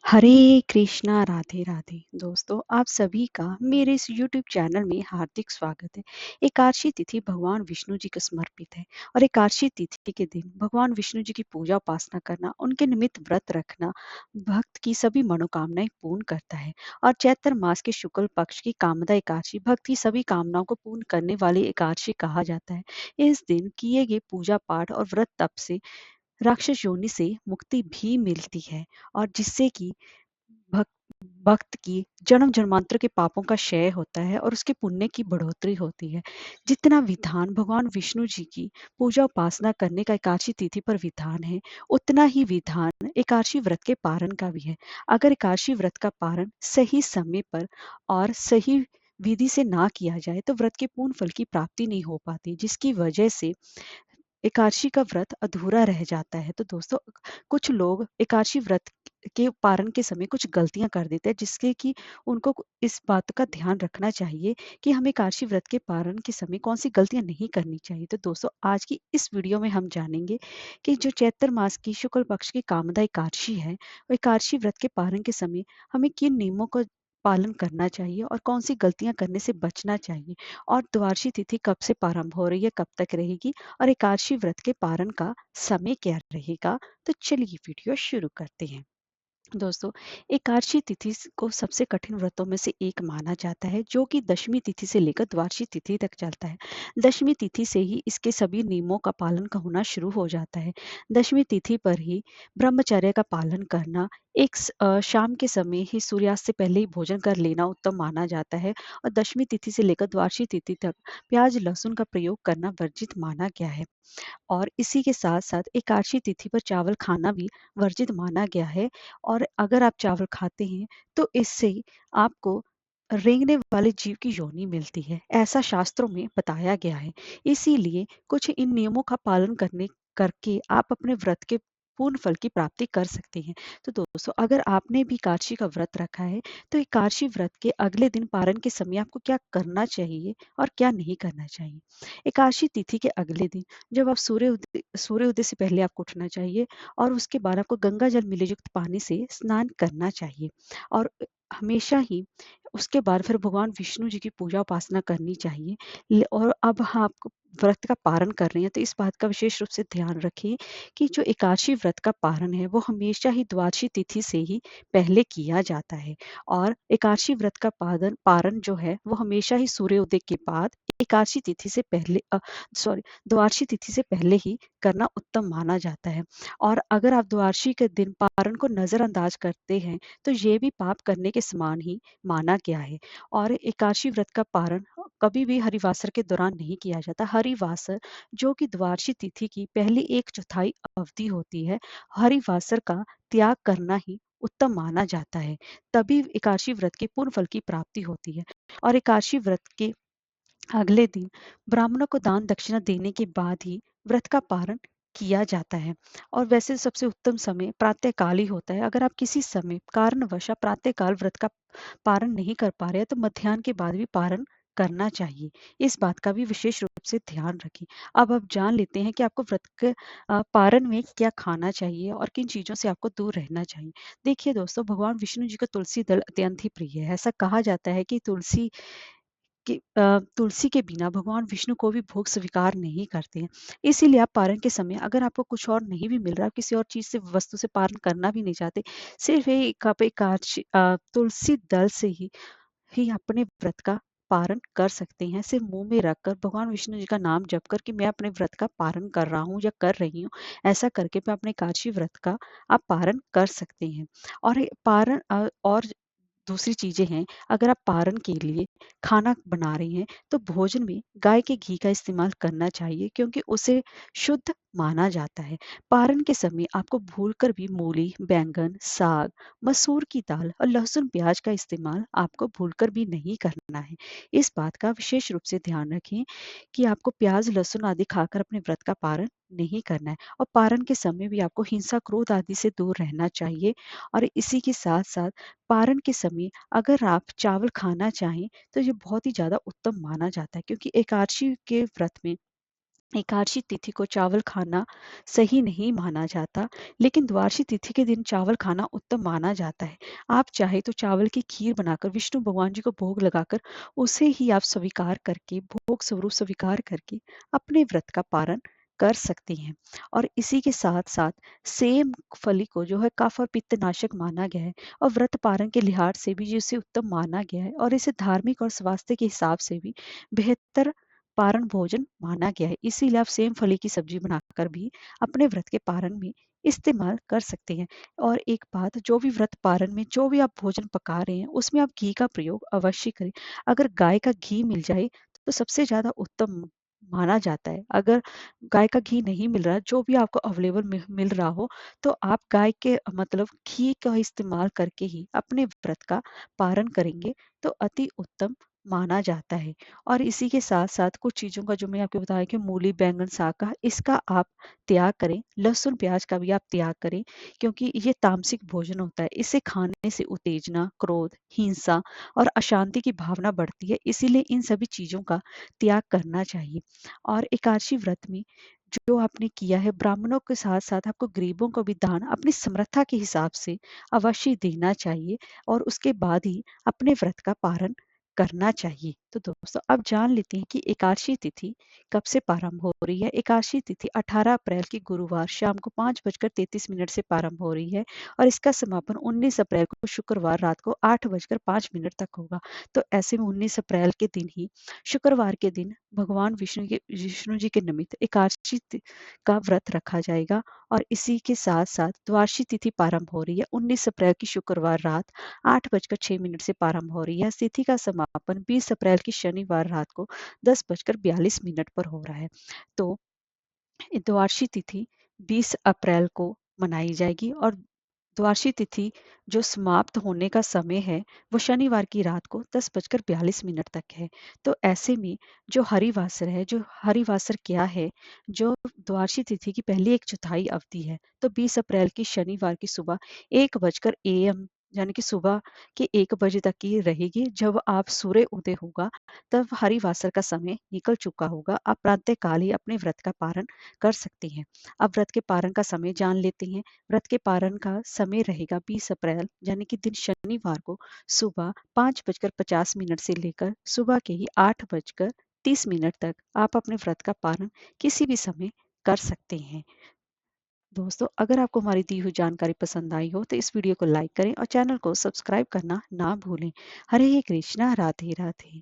हरे कृष्णा राधे राधे दोस्तों, आप सभी का मेरे इस यूट्यूब चैनल में हार्दिक स्वागत है। एकादशी तिथि भगवान विष्णु जी को समर्पित है और एकादशी तिथि के दिन भगवान विष्णु जी की पूजा उपासना करना, उनके निमित्त व्रत रखना भक्त की सभी मनोकामनाएं पूर्ण करता है। और चैत्र मास के शुक्ल पक्ष की कामदा एकादशी भक्त की सभी कामनाओं को पूर्ण करने वाली एकादशी कहा जाता है। इस दिन किए गए पूजा पाठ और व्रत तप से राक्षस योनि से मुक्ति भी मिलती है और जिससे कि भक्त भक्त की जन्म जन्मांतर के पापों का क्षय होता है और उसके पुण्य की बढ़ोतरी होती है। जितना विधान भगवान विष्णु जी की पूजा उपासना करने का एकादशी तिथि पर विधान है, उतना ही विधान एकादशी व्रत के पारण का भी है। अगर एकादशी व्रत का पारण सही समय पर और सही विधि से ना किया जाए तो व्रत के पूर्ण फल की प्राप्ति नहीं हो पाती, जिसकी वजह से एकादशी का व्रत अधूरा रह जाता है। तो दोस्तों, कुछ लोग एकादशी व्रत के पारण के समय कुछ गलतियां कर देते हैं, जिसके कि उनको इस बात का ध्यान रखना चाहिए कि हमें एकादशी व्रत के पारण के समय कौन सी गलतियां नहीं करनी चाहिए। तो दोस्तों, आज की इस वीडियो में हम जानेंगे कि जो चैत्र मास की शुक्ल पक्ष की कामदा एकादशी है, वो एकादशी व्रत के पारण के समय हमें किन नियमों का पालन करना चाहिए और कौन सी गलतियां करने से बचना चाहिए, और द्वादशी तिथि कब से प्रारंभ हो रही है, कब तक रहेगी, और एकादशी व्रत के पारण का समय क्या रहेगा। तो चलिए वीडियो शुरू करते हैं। दोस्तों, एकादशी तिथि को सबसे कठिन व्रतों में से एक माना जाता है, जो कि दशमी तिथि से लेकर द्वादशी तिथि तक चलता है। दशमी तिथि से ही इसके सभी नियमों का पालन का होना शुरू हो जाता है। दशमी तिथि पर ही ब्रह्मचर्य का पालन करना, शाम के समय ही सूर्यास्त से पहले ही भोजन कर लेना उत्तम माना जाता है। और दशमी तिथि से लेकर द्वादशी तिथि तक प्याज लहसुन का प्रयोग करना वर्जित माना गया है। और इसी के साथ-साथ एकादशी तिथि पर चावल खाना भी वर्जित माना गया है। और अगर आप चावल खाते हैं तो इससे आपको रेंगने वाले जीव की योनि मिलती है, ऐसा शास्त्रों में बताया गया है। इसीलिए कुछ इन नियमों का पालन करने करके आप अपने व्रत के पूर्ण फल की प्राप्ति कर सकते हैं। तो दोस्तों, अगर आपने भी एकादशी का व्रत रखा है तो एकादशी व्रत के अगले दिन पारण के समय आपको क्या करना चाहिए और क्या नहीं करना चाहिए। एकादशी तिथि के अगले दिन जब आप सूर्योदय से पहले आपको उठना चाहिए और उसके बाद आपको गंगा जल मिले युक्त पानी से स्नान करना चाहिए। और हमेशा ही उसके बाद फिर भगवान विष्णु जी की पूजा उपासना करनी चाहिए। और अब हाँ, आप व्रत का पारण कर रहे हैं तो इस बात का विशेष रूप से ध्यान रखें कि जो एकादशी व्रत का पारण है वो हमेशा ही द्वादशी तिथि से ही पहले किया जाता है। और एकादशी व्रत का पारण पारण जो है वो हमेशा ही सूर्योदय के बाद एकादशी तिथि से पहले सॉरी द्वादशी तिथि से पहले ही करना उत्तम माना जाता है। और अगर आप द्वादशी के दिन पारण को नजरअंदाज करते हैं तो ये भी पाप करने के समान ही माना गया है। और एकादशी व्रत का पारण कभी भी हरिवासर के दौरान नहीं किया जाता। हरिवासर जो कि द्वादशी तिथि की पहली एक चौथाई अवधि होती है, हरिवासर का त्याग करना ही उत्तम माना जाता है। तभी एकादशी व्रत के पूर्ण फल की प्राप्ति होती है। और एकादशी व्रत के अगले दिन ब्राह्मणों को दान दक्षिणा देने के बाद ही व्रत का पारण किया जाता है। और वैसे सबसे उत्तम समय प्रातःकाल ही होता है। अगर आप किसी समय कारणवश आप प्रातःकाल व्रत का पारण नहीं कर पा रहे हैं तो मध्याह्न के बाद भी पारण करना चाहिए। इस बात का भी विशेष रूप से ध्यान रखें। अब आप जान लेते हैं कि आपको व्रत के पारण में क्या खाना चाहिए और किन चीजों से आपको दूर रहना चाहिए। देखिए दोस्तों, भगवान विष्णु जी को तुलसी दल अत्यंत ही प्रिय है। ऐसा कहा जाता है कि तुलसी के बिना भगवान विष्णु को भी भोग स्वीकार नहीं करते हैं। इसीलिए आप पारण के समय अगर आपको कुछ और नहीं भी मिल रहा है, किसी और चीज़ से वस्तु से पारण करना भी नहीं चाहते, सिर्फ़ एक आप तुलसी दल से ही अपने व्रत का पारण कर सकते हैं। सिर्फ़ मुँह में रखकर भगवान विष्णु जी का नाम जप कर कि मैं अपने व्रत का पारण कर रहा हूँ या कर रही हूँ, ऐसा करके मैं अपने एकादशी व्रत का आप पारण कर सकते हैं। और ये पारण और दूसरी चीज़ें हैं, अगर आप पारण के लिए खाना बना रही हैं, तो भोजन में गाय के घी का इस्तेमाल करना चाहिए क्योंकि उसे शुद्ध माना जाता है। पारण के समय आपको भूलकर भी मूली, बैंगन, साग, मसूर की दाल और लहसुन प्याज का इस्तेमाल आपको भूलकर भी नहीं करना है। इस बात का विशेष रूप से ध्यान रखें कि आपको प्याज, लहसुन आदि खाकर अपने व्रत का पारण नहीं करना है। और पारण के समय भी आपको हिंसा, क्रोध आदि से दूर रहना चाहिए। और इसी के साथ-साथ पारण के समय अगर आप चावल खाना चाहें तो ये बहुत ही ज़्यादा उत्तम माना जाता है, क्योंकि एकादशी के व्रत में एकादशी तिथि को चावल खाना सही नहीं माना जाता, लेकिन द्वादशी तिथि के दिन चावल खाना उत्तम माना जाता है। आप चाहे तो चावल की खीर बनाकर विष्णु भगवान जी को भोग लगाकर उसे ही आप स्वीकार करके, भोग स्वरूप स्वीकार करके अपने व्रत का पारण कर सकती हैं। और इसी के साथ साथ सेम फली को जो है कफ और पित्त नाशक माना गया है, और व्रत पारण के लिहाज से भी इसे उत्तम माना गया है, और इसे धार्मिक और स्वास्थ्य के हिसाब से भी बेहतर पारण भोजन माना गया है। इसीलिए आप सेम फली की सब्जी बनाकर भी अपने व्रत के पारण में इस्तेमाल कर सकते हैं। और एक बात, जो भी व्रत पारण में जो भी आप भोजन पका रहे हैं उसमें आप घी का प्रयोग अवश्य करें। अगर गाय का घी मिल जाए तो सबसे ज्यादा उत्तम माना जाता है। अगर गाय का घी नहीं मिल रहा, जो भी आपको अवेलेबल मिल रहा हो, तो आप गाय के मतलब घी का इस्तेमाल करके ही अपने व्रत का पारण करेंगे तो अति उत्तम माना जाता है। और इसी के साथ-साथ कुछ चीज़ों का जो मैं आपको बताया कि मूली, बैंगन, साग का, इसका आप त्याग करें। लहसुन, प्याज का भी आप त्याग करें, क्योंकि ये तामसिक भोजन होता है। इसे खाने से उत्तेजना, क्रोध, हिंसा और अशांति की भावना बढ़ती है। इसीलिए इन सभी चीज़ों का त्याग करना चाहिए। और एकादशी व्रत में जो आपने किया है, ब्राह्मणों के साथ-साथ आपको गरीबों को भी दान अपनी समर्था के हिसाब से अवश्य देना चाहिए, और उसके बाद ही अपने व्रत का पारण करना चाहिए। तो दोस्तों, अब जान लेते हैं कि एकादशी तिथि कब से प्रारंभ हो रही है। एकादशी तिथि 18 अप्रैल की गुरुवार शाम को 5:33 से प्रारंभ हो रही है, और इसका समापन 19 अप्रैल को शुक्रवार रात को 8:05 तक होगा। तो ऐसे में 19 अप्रैल के दिन ही, शुक्रवार के दिन, भगवान विष्णु जी के निमित्त एकादशी का व्रत रखा जाएगा। और इसी के साथ साथ द्वादशी तिथि प्रारंभ हो रही है 19 अप्रैल की शुक्रवार रात 8:06 से प्रारंभ हो रही है। तिथि का समापन 20 अप्रैल की शनिवार रात को 10:42 पर हो रहा है। तो द्वादशी तिथि 20 अप्रैल को मनाई जाएगी, और द्वादशी तिथि जो समाप्त होने का समय है वो शनिवार की रात को 10:42 तक है। तो ऐसे में जो हरिवासर है, जो हरिवासर क्या है, जो द्वादशी तिथि की पहली एक चौथाई अवधि है, तो 20 अप्रैल की शनिवार की सुबह 1 बजकर AM, यानी कि सुबह के 1 बजे तक की रहेगी। जब आप सूर्य उदय होगा तब हरिवासर का समय निकल चुका होगा। आप प्रातः काल ही अपने व्रत का पारण कर सकती हैं। अब व्रत के पारण का समय जान लेते हैं। व्रत के पारण का समय रहेगा 20 अप्रैल यानी कि दिन शनिवार को सुबह 5:50 से लेकर सुबह के ही 8:30 तक आप अपने व्रत का पारण किसी भी समय कर सकते हैं। दोस्तों, अगर आपको हमारी दी हुई जानकारी पसंद आई हो तो इस वीडियो को लाइक करें और चैनल को सब्सक्राइब करना ना भूलें। हरे कृष्णा, राधे राधे।